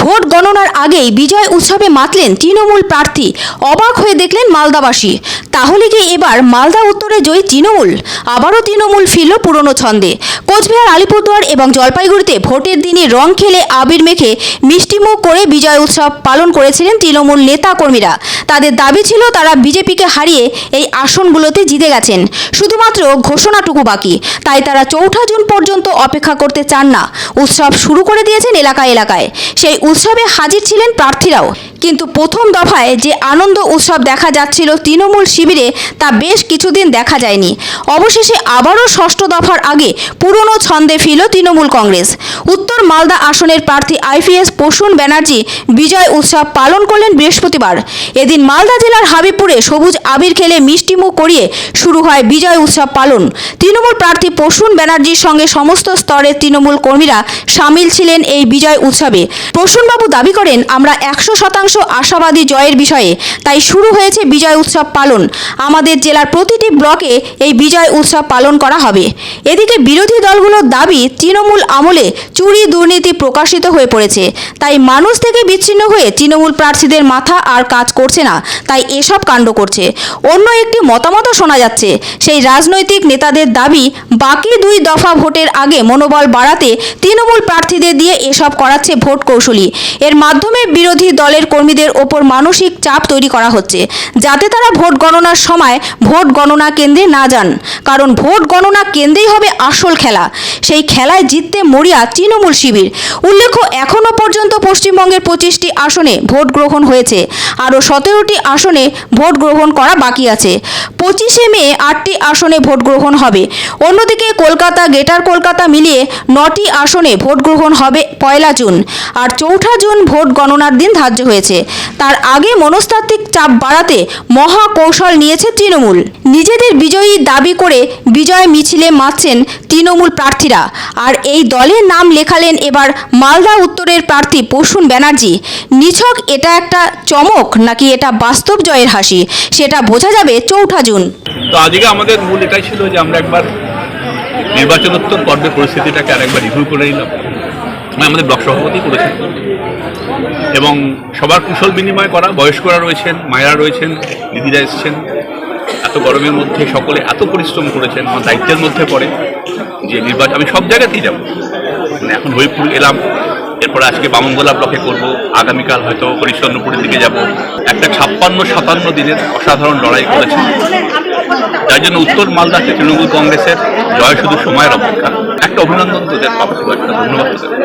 Vote গণনার আগেই বিজয় উৎসবে মাতলেন তৃণমূল প্রার্থী। অবাক হয়ে দেখলেন মালদাবাসী। তাহলে কি এবার মালদা উত্তরে জয়ী তৃণমূল? আবারও তৃণমূল ফিরল পুরনো ছন্দে। কোচবিহার, আলিপুরদুয়ার এবং জলপাইগুড়িতে ভোটের দিনই রং খেলে আবির মেখে মিষ্টিমুখ করে বিজয় উৎসব পালন করেছিলেন তৃণমূল নেতা কর্মীরা। তাদের দাবি ছিল তারা বিজেপিকে হারিয়ে এই আসনগুলোতে জিতে গেছেন, শুধুমাত্র ঘোষণাটুকু বাকি। তাই তারা 4 জুন পর্যন্ত অপেক্ষা করতে চান না। উৎসব শুরু করে দিয়েছেন এলাকায় এলাকায়। সেই উৎসবে হাজির ছিলেন প্রার্থীরাও। কিন্তু প্রথম দফায় যে আনন্দ উৎসব দেখা যাচ্ছিল তৃণমূল শিবিরে, তা বেশ কিছুদিন দেখা যায়নি। অবশেষে আবারও ষষ্ঠ দফার আগে পুরনো ছন্দে ফিরল তৃণমূল কংগ্রেস। উত্তর মালদা আসনের প্রার্থী আইপিএস প্রসূন ব্যানার্জি বিজয় উৎসব পালন করলেন বৃহস্পতিবার। এদিন মালদা জেলার হাবিবপুরে সবুজ আবির খেলে মিষ্টিমুখ করিয়ে শুরু হয় বিজয় উৎসব পালন। তৃণমূল প্রার্থী প্রসূন ব্যানার্জির সঙ্গে সমস্ত স্তরের তৃণমূল কর্মীরা সামিল ছিলেন এই বিজয় উৎসবে। প্রসূনবাবু দাবি করেন, আমরা 100% আশাবাদী জয়ের বিষয়ে, তাই শুরু হয়েছে বিজয় উৎসব পালন। আমাদের জেলার প্রতিটি ব্লকে এই বিজয় উৎসব পালন করা হবে। এদিকে বিরোধী দলগুলোর দাবি, তৃণমূল আমলে চুরি দুর্নীতি প্রকাশিত হয়ে পড়েছে, তাই মানুষ থেকে বিচ্ছিন্ন হয়ে তৃণমূল প্রার্থীদের মাথা আর কাজ করছে না, তাই এসব কাণ্ড করছে। অন্য একটি মতামতও শোনা যাচ্ছে। সেই রাজনৈতিক নেতাদের দাবি, বাকি 2 দফা ভোটের আগে মনোবল বাড়াতে তৃণমূল প্রার্থীদের দিয়ে এসব করাচ্ছে ভোট কৌশলী। এর মাধ্যমে বিরোধী দলের কর্মীদের ওপর মানসিক চাপ তৈরি করা হচ্ছে, যাতে তারা ভোট গণনার সময় ভোট গণনা কেন্দ্রে না যান। কারণ ভোট গণনা কেন্দ্রেই হবে আসল খেলা। সেই খেলায় জিততে মরিয়া তৃণমূল শিবির। উল্লেখ্য, এখনও পর্যন্ত পশ্চিমবঙ্গের 25টি আসনে ভোট গ্রহণ হয়েছে। আরও 17টি আসনে ভোট গ্রহণ করা বাকি আছে। 25শে মে 8টি আসনে ভোট গ্রহণ হবে। অন্যদিকে কলকাতা, গ্রেটার কলকাতা মিলিয়ে 9টি আসনে ভোট গ্রহণ হবে 1 জুন। আর 4 জুন ভোট গণনার দিন ধার্য হয়েছে। তার আগে মনস্তাত্ত্বিক চাপ বাড়াতে মহা কৌশল নিয়েছে তৃণমূল। নিজেদের বিজয়ী দাবি করে বিজয় মিছিলে মাতছেন তৃণমূল প্রার্থীরা। আর এই দলের নাম লেখালেন এবার মালদা উত্তরের প্রার্থী প্রসূন ব্যানার্জি। নিছক এটা একটা চমক নাকি এটা বাস্তব জয়ের হাসি, সেটা বোঝা যাবে 4 জুন। তো আজকে আমাদের মূল এটাই ছিল যে আমরা একবার নির্বাচনোত্তর পর্বের পরিস্থিতিটাকে আরেকবার রিভিউ করে নিলাম। আমাদের ব্লক সভাপতি করেছেন এবং সবার কুশল বিনিময় করা। বয়স্করা রয়েছেন, মায়েরা রয়েছেন, দিদিরা এসছেন। এত গরমের মধ্যে সকলে এত পরিশ্রম করেছেন। আমার দায়িত্বের মধ্যে পড়ে যে নির্বাচন আমি সব জায়গাতেই যাব। মানে এখন হরিপুর এলাম, এরপরে আজকে বামনগোলা ব্লকে করব, আগামীকাল হয়তো হরিশ্চন্দ্রপুরের দিকে যাব। একটা 56-57 দিনের অসাধারণ লড়াই করেছেন, যার জন্য উত্তর মালদাতে তৃণমূল কংগ্রেসের জয় শুধু সময়ের অপেক্ষা। একটা অভিনন্দন তোদের পাবো, ধন্যবাদ তোদের।